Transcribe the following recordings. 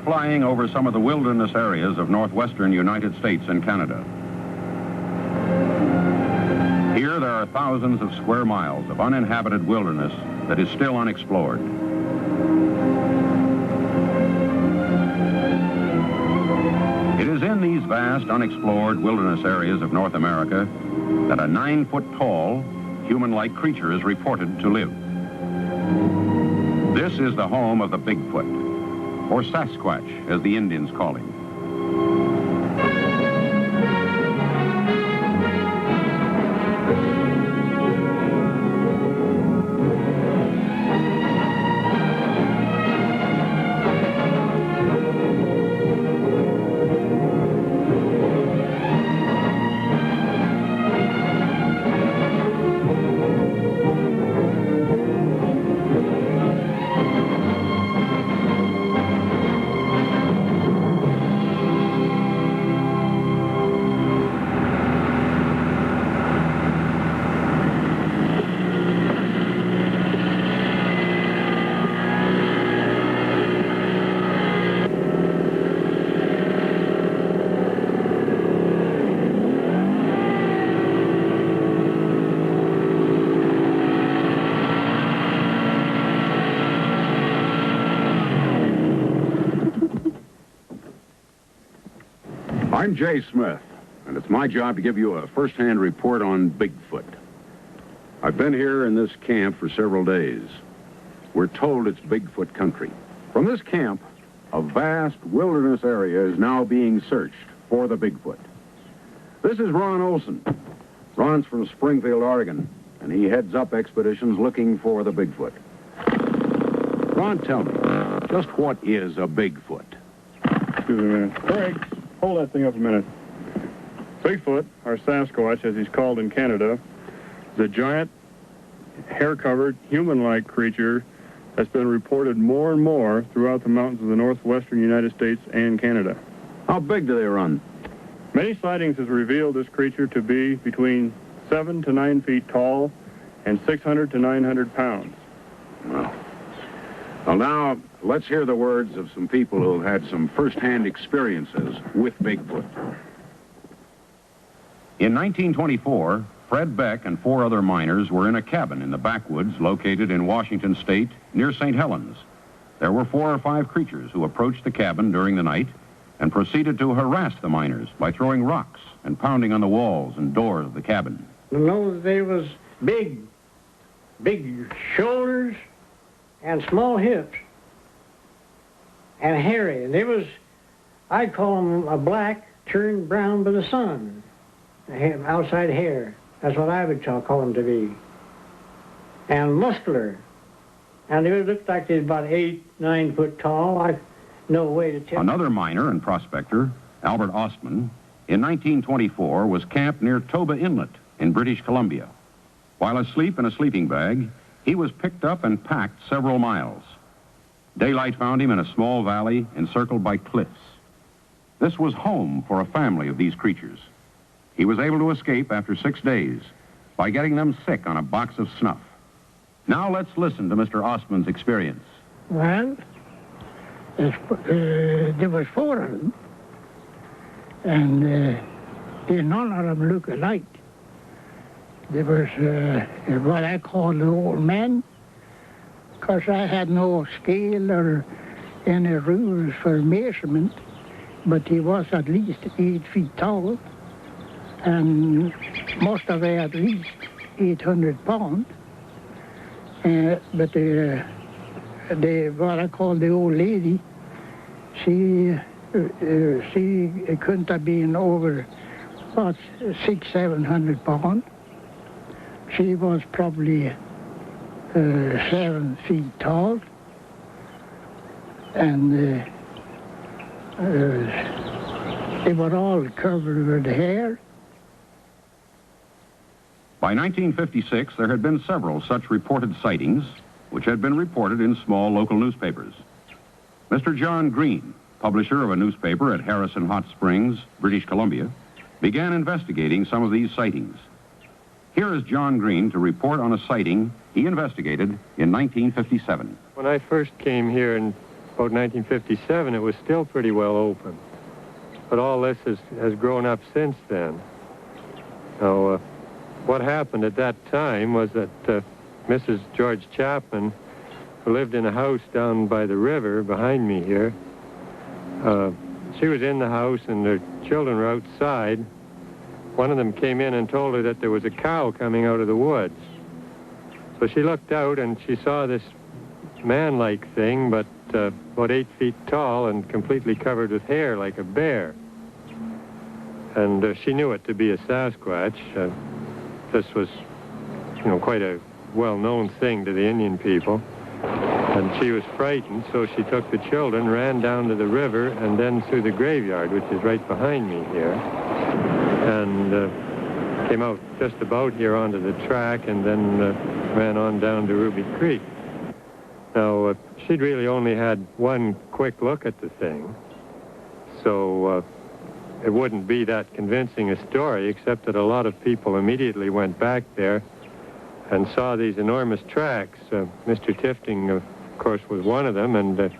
flying over some of the wilderness areas of northwestern United States and Canada. Here there are thousands of square miles of uninhabited wilderness that is still unexplored. It is in these vast unexplored wilderness areas of North America that a 9-foot-tall, human-like creature is reported to live. This is the home of the Bigfoot, or Sasquatch, as the Indians call him. I'm Jay Smith, and it's my job to give you a first-hand report on Bigfoot. I've been here in this camp for several days. We're told it's Bigfoot country. From this camp, a vast wilderness area is now being searched for the Bigfoot. This is Ron Olson. Ron's from Springfield, Oregon, and he heads up expeditions looking for the Bigfoot. Ron, tell me, just what is a Bigfoot? Excuse me a minute. Craig, hold that thing up a minute. Bigfoot, or Sasquatch, as he's called in Canada, is a giant, hair-covered, human-like creature that's been reported more and more throughout the mountains of the northwestern United States and Canada. How big do they run? Many sightings has revealed this creature to be between 7 to 9 feet tall and 600 to 900 pounds. Well, now, let's hear the words of some people who've had some first-hand experiences with Bigfoot. In 1924, Fred Beck and 4 other miners were in a cabin in the backwoods located in Washington State near St. Helens. There were 4 or 5 creatures who approached the cabin during the night and proceeded to harass the miners by throwing rocks and pounding on the walls and doors of the cabin. No, they was big shoulders and small hips and hairy. And they was, I'd call them a black turned brown by the sun, outside hair. That's what I would call them to be. And muscular. And they looked like they was about 8, 9 foot tall. I no way to tell. Another miner and prospector, Albert Ostman, in 1924 was camped near Toba Inlet in British Columbia. While asleep in a sleeping bag, he was picked up and packed several miles. Daylight found him in a small valley encircled by cliffs. This was home for a family of these creatures. He was able to escape after 6 days by getting them sick on a box of snuff. Now let's listen to Mr. Ostman's experience. Well, there was 4 of them, and none of them look alike. There was what I call the old man, because I had no scale or any rules for measurement, but he was at least 8 feet tall, and must have weighed at least 800 pounds. But what I call the old lady, she couldn't have been over about 600-700 pounds. She was probably 7 feet tall, and they were all covered with hair. By 1956, there had been several such reported sightings, which had been reported in small local newspapers. Mr. John Green, publisher of a newspaper at Harrison Hot Springs, British Columbia, began investigating some of these sightings. Here is John Green to report on a sighting he investigated in 1957. When I first came here in about 1957, it was still pretty well open. But all this has grown up since then. Now, what happened at that time was that Mrs. George Chapman, who lived in a house down by the river behind me here, she was in the house and her children were outside. One of them came in and told her that there was a cow coming out of the woods. So she looked out and she saw this man-like thing, but about 8 feet tall and completely covered with hair like a bear. And she knew it to be a Sasquatch. This was, quite a well-known thing to the Indian people. And she was frightened, so she took the children, ran down to the river, and then through the graveyard, which is right behind me here, and came out just about here onto the track, and then ran on down to Ruby Creek. Now, she'd really only had one quick look at the thing, so it wouldn't be that convincing a story, except that a lot of people immediately went back there and saw these enormous tracks. Mr. Tifting, of course, was one of them, and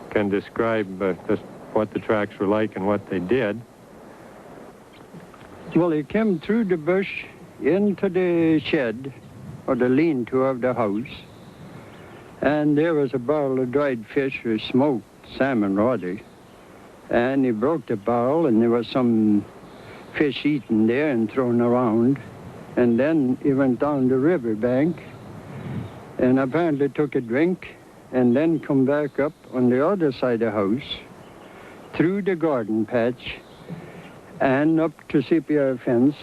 can describe just what the tracks were like and what they did. Well, he came through the bush into the shed, or the lean-to of the house, and there was a barrel of dried fish or smoked salmon, rather. And he broke the barrel, and there was some fish eaten there and thrown around. And then he went down the riverbank and apparently took a drink and then come back up on the other side of the house, through the garden patch and up to CPR fence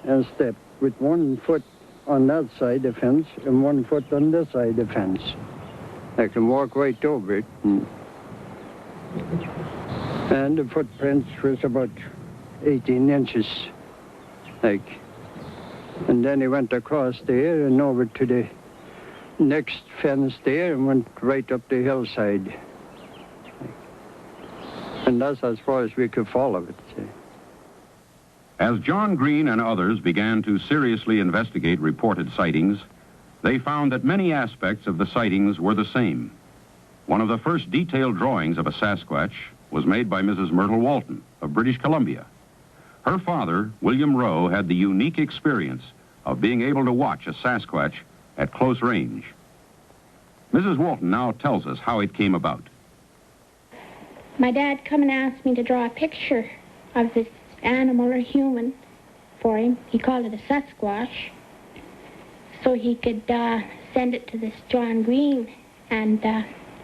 and stepped with 1 foot on that side of the fence and 1 foot on this side of the fence. I can walk right over it. And the footprints was about 18 inches, like. And then he went across there and over to the next fence there and went right up the hillside. And that's as far as we could follow it. As John Green and others began to seriously investigate reported sightings, they found that many aspects of the sightings were the same. One of the first detailed drawings of a Sasquatch was made by Mrs. Myrtle Walton of British Columbia. Her father, William Rowe, had the unique experience of being able to watch a Sasquatch at close range. Mrs. Walton now tells us how it came about. My dad come and asked me to draw a picture of this animal or human for him. He called it a Sasquatch, so he could send it to this John Green, and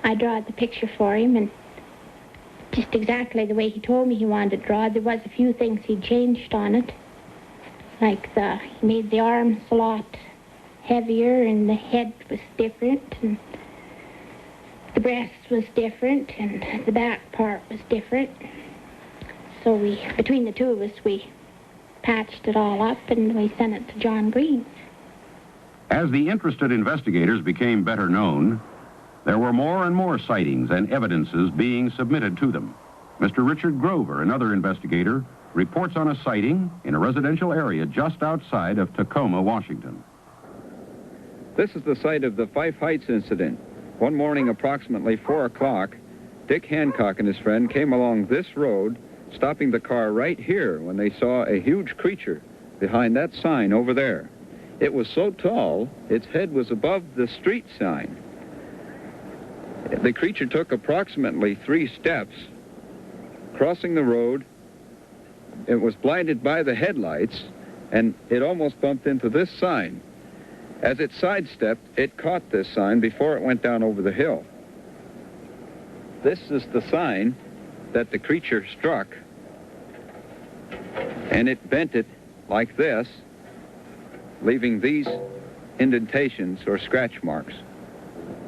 I drawed the picture for him, and just exactly the way he told me he wanted it drawn. There was a few things he changed on it, like he made the arms a lot heavier, and the head was different, and the breast was different, and the back part was different. So between the two of us, we patched it all up, and we sent it to John Green. As the interested investigators became better known, there were more and more sightings and evidences being submitted to them. Mr. Richard Grover, another investigator, reports on a sighting in a residential area just outside of Tacoma, Washington. This is the site of the Fife Heights incident. One morning, approximately 4 o'clock, Dick Hancock and his friend came along this road, stopping the car right here when they saw a huge creature behind that sign over there. It was so tall, its head was above the street sign. The creature took approximately 3 steps, crossing the road. It was blinded by the headlights, and it almost bumped into this sign. As it sidestepped, it caught this sign before it went down over the hill. This is the sign that the creature struck, and it bent it like this, leaving these indentations or scratch marks.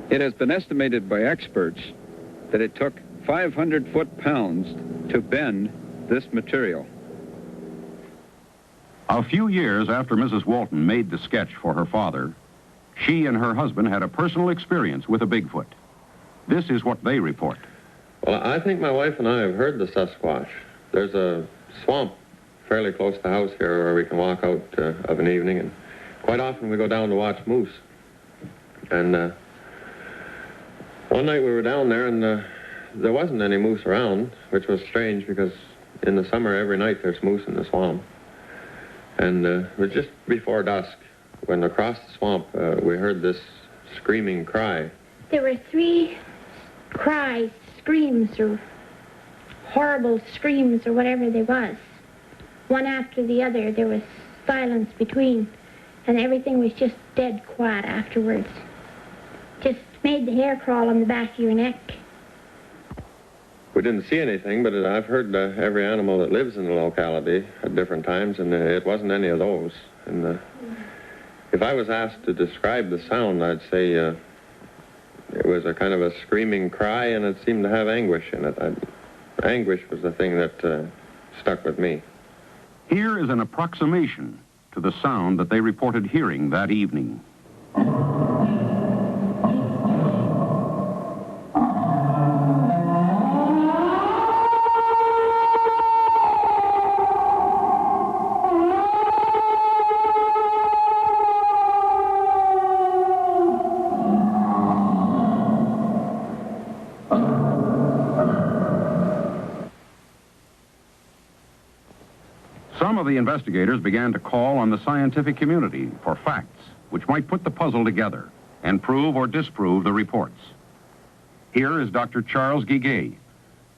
It has been estimated by experts that it took 500 foot-pounds to bend this material. A few years after Mrs. Walton made the sketch for her father, she and her husband had a personal experience with a Bigfoot. This is what they report. Well, I think my wife and I have heard the Sasquatch. There's a swamp fairly close to the house here where we can walk out of an evening, and quite often we go down to watch moose. And one night we were down there, and there wasn't any moose around, which was strange because in the summer every night there's moose in the swamp. And it was just before dusk when across the swamp we heard this screaming cry. There were 3 cries, screams, or horrible screams, or whatever there was. One after the other, there was silence between, and everything was just dead quiet afterwards. Just made the hair crawl on the back of your neck. We didn't see anything, but I've heard every animal that lives in the locality at different times, and it wasn't any of those. And if I was asked to describe the sound, I'd say it was a kind of a screaming cry, and it seemed to have anguish in it. Anguish was the thing that stuck with me. Here is an approximation to the sound that they reported hearing that evening. Some of the investigators began to call on the scientific community for facts which might put the puzzle together and prove or disprove the reports. Here is Dr. Charles Guiguet,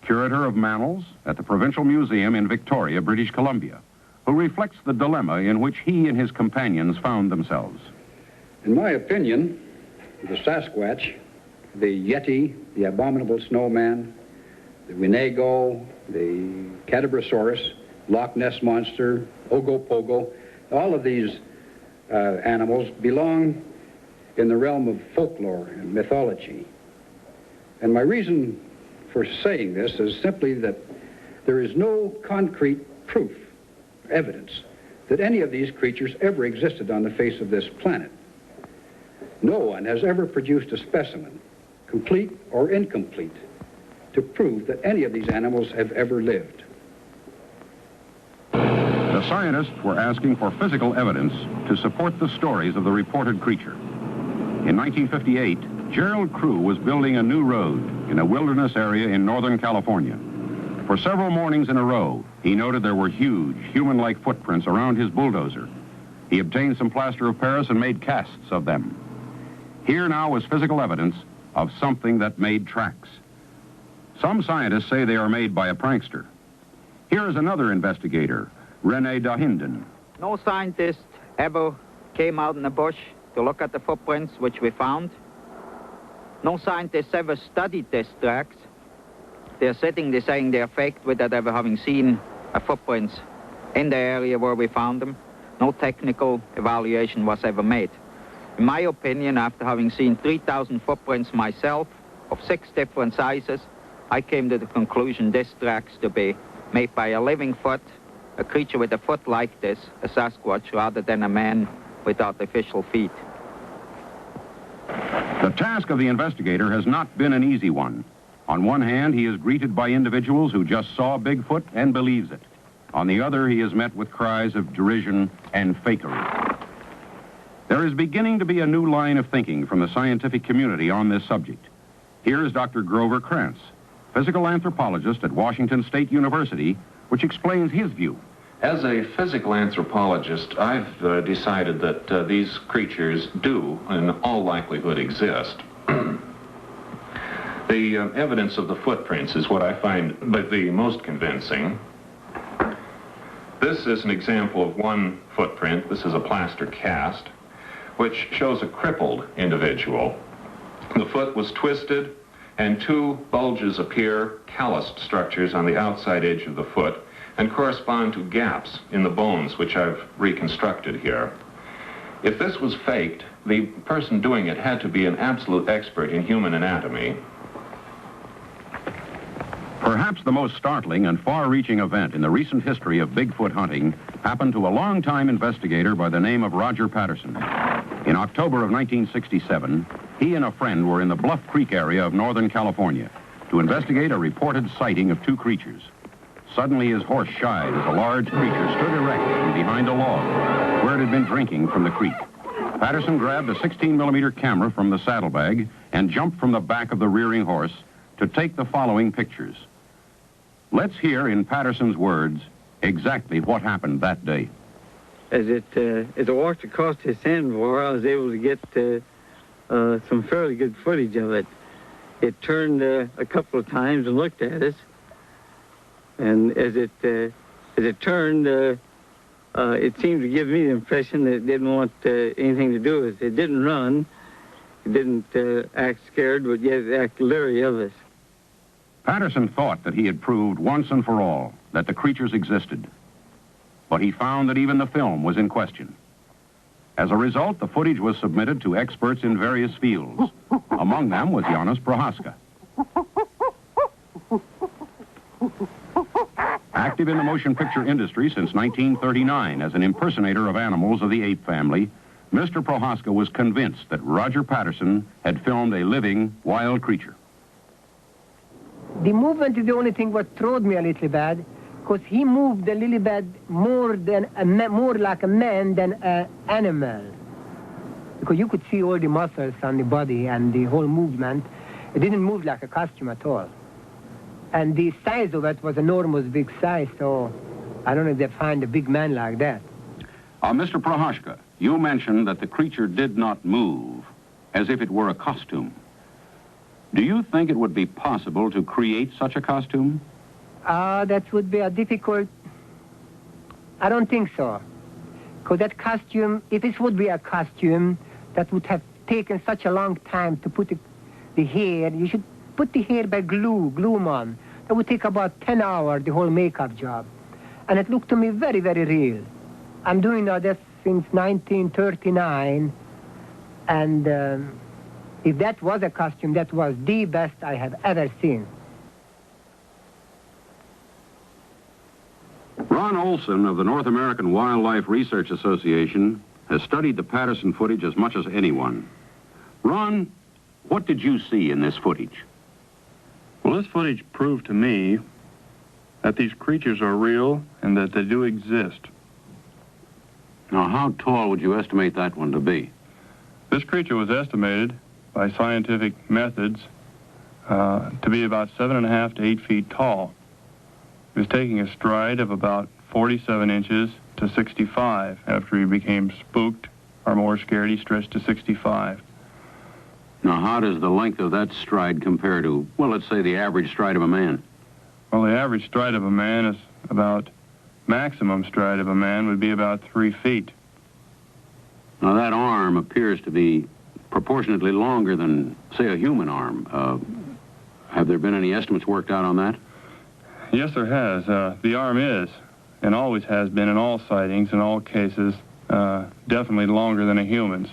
curator of mammals at the Provincial Museum in Victoria, British Columbia, who reflects the dilemma in which he and his companions found themselves. In my opinion, the Sasquatch, the Yeti, the abominable snowman, the Winnebago, the Cadabrosaurus, Loch Ness Monster, Ogopogo, all of these animals belong in the realm of folklore and mythology. And my reason for saying this is simply that there is no concrete proof, evidence, that any of these creatures ever existed on the face of this planet. No one has ever produced a specimen, complete or incomplete, to prove that any of these animals have ever lived. The scientists were asking for physical evidence to support the stories of the reported creature. In 1958, Gerald Crew was building a new road in a wilderness area in Northern California. For several mornings in a row, he noted there were huge, human-like footprints around his bulldozer. He obtained some plaster of Paris and made casts of them. Here now was physical evidence of something that made tracks. Some scientists say they are made by a prankster. Here is another investigator, René Dahinden. No scientist ever came out in the bush to look at the footprints which we found. No scientists ever studied these tracks. They're sitting there saying they're faked without ever having seen a footprints in the area where we found them. No technical evaluation was ever made. In my opinion, after having seen 3,000 footprints myself of 6 different sizes, I came to the conclusion this tracks to be made by a living foot, a creature with a foot like this, a Sasquatch, rather than a man with artificial feet. The task of the investigator has not been an easy one. On one hand, he is greeted by individuals who just saw Bigfoot and believes it. On the other, he is met with cries of derision and fakery. There is beginning to be a new line of thinking from the scientific community on this subject. Here is Dr. Grover Krantz, physical anthropologist at Washington State University, which explains his view. As a physical anthropologist, I've decided that these creatures do, in all likelihood, exist. The evidence of the footprints is what I find the most convincing. This is an example of one footprint. This is a plaster cast, which shows a crippled individual. The foot was twisted, and 2 bulges appear, calloused structures on the outside edge of the foot, and correspond to gaps in the bones, which I've reconstructed here. If this was faked, the person doing it had to be an absolute expert in human anatomy. Perhaps the most startling and far-reaching event in the recent history of Bigfoot hunting happened to a long-time investigator by the name of Roger Patterson. In October of 1967, he and a friend were in the Bluff Creek area of Northern California to investigate a reported sighting of 2 creatures. Suddenly, his horse shied as a large creature stood erect from behind a log where it had been drinking from the creek. Patterson grabbed a 16mm camera from the saddlebag and jumped from the back of the rearing horse, to take the following pictures. Let's hear in Patterson's words exactly what happened that day. As it walked across the sandbar, I was able to get some fairly good footage of it. It turned a couple of times and looked at us, and as it turned, it seemed to give me the impression that it didn't want anything to do with us. It didn't run, it didn't act scared, but yet it acted leery of us. Patterson thought that he had proved once and for all that the creatures existed, but he found that even the film was in question. As a result, the footage was submitted to experts in various fields. Among them was Janis Prohaska. Active in the motion picture industry since 1939 as an impersonator of animals of the ape family, Mr. Prohaska was convinced that Roger Patterson had filmed a living, wild creature. The movement is the only thing what throwed me a little bad, because he moved a little bit more like a man than an animal. Because you could see all the muscles on the body and the whole movement. It didn't move like a costume at all. And the size of it was enormous big size, so I don't know if they find a big man like that. Mr. Prohaska, you mentioned that the creature did not move, as if it were a costume. Do you think it would be possible to create such a costume? That would be a difficult... I don't think so. Because that costume, if this would be a costume, that would have taken such a long time to put the hair. You should put the hair by glue them on. That would take about 10 hours, the whole makeup job. And it looked to me very, very real. I'm doing this since 1939, and if that was a costume, that was the best I have ever seen. Ron Olson of the North American Wildlife Research Association has studied the Patterson footage as much as anyone. Ron, what did you see in this footage? Well, this footage proved to me that these creatures are real and that they do exist. Now, how tall would you estimate that one to be? This creature was estimated by scientific methods to be about 7.5 to 8 feet tall. He was taking a stride of about 47 inches to 65. After he became spooked or more scared, he stretched to 65. Now, how does the length of that stride compare to, well, let's say the average stride of a man? Well, the average stride of a man is about, maximum stride of a man would be about 3 feet. Now, that arm appears to be proportionately longer than, say, a human arm. Have there been any estimates worked out on that? Yes, there has. The arm is, and always has been in all sightings, in all cases, definitely longer than a human's.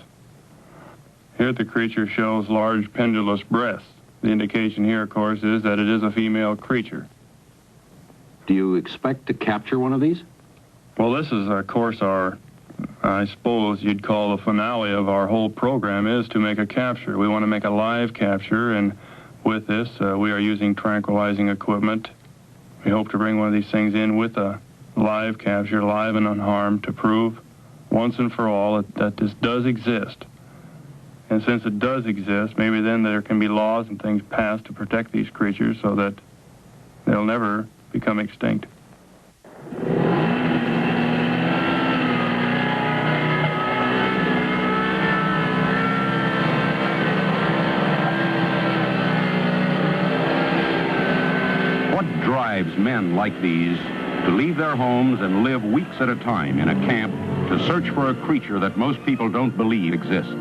Here the creature shows large pendulous breasts. The indication here, of course, is that it is a female creature. Do you expect to capture one of these? Well, this is, of course, I suppose you'd call the finale of our whole program is to make a capture. We want to make a live capture, and with this, we are using tranquilizing equipment. We hope to bring one of these things in with a live capture, live and unharmed, to prove once and for all that this does exist. And since it does exist, maybe then there can be laws and things passed to protect these creatures so that they'll never become extinct. What drives men like these to leave their homes and live weeks at a time in a camp to search for a creature that most people don't believe exists?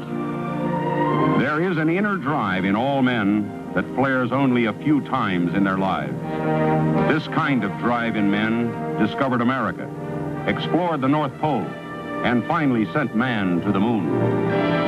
There is an inner drive in all men that flares only a few times in their lives. This kind of drive in men discovered America, explored the North Pole, and finally sent man to the moon.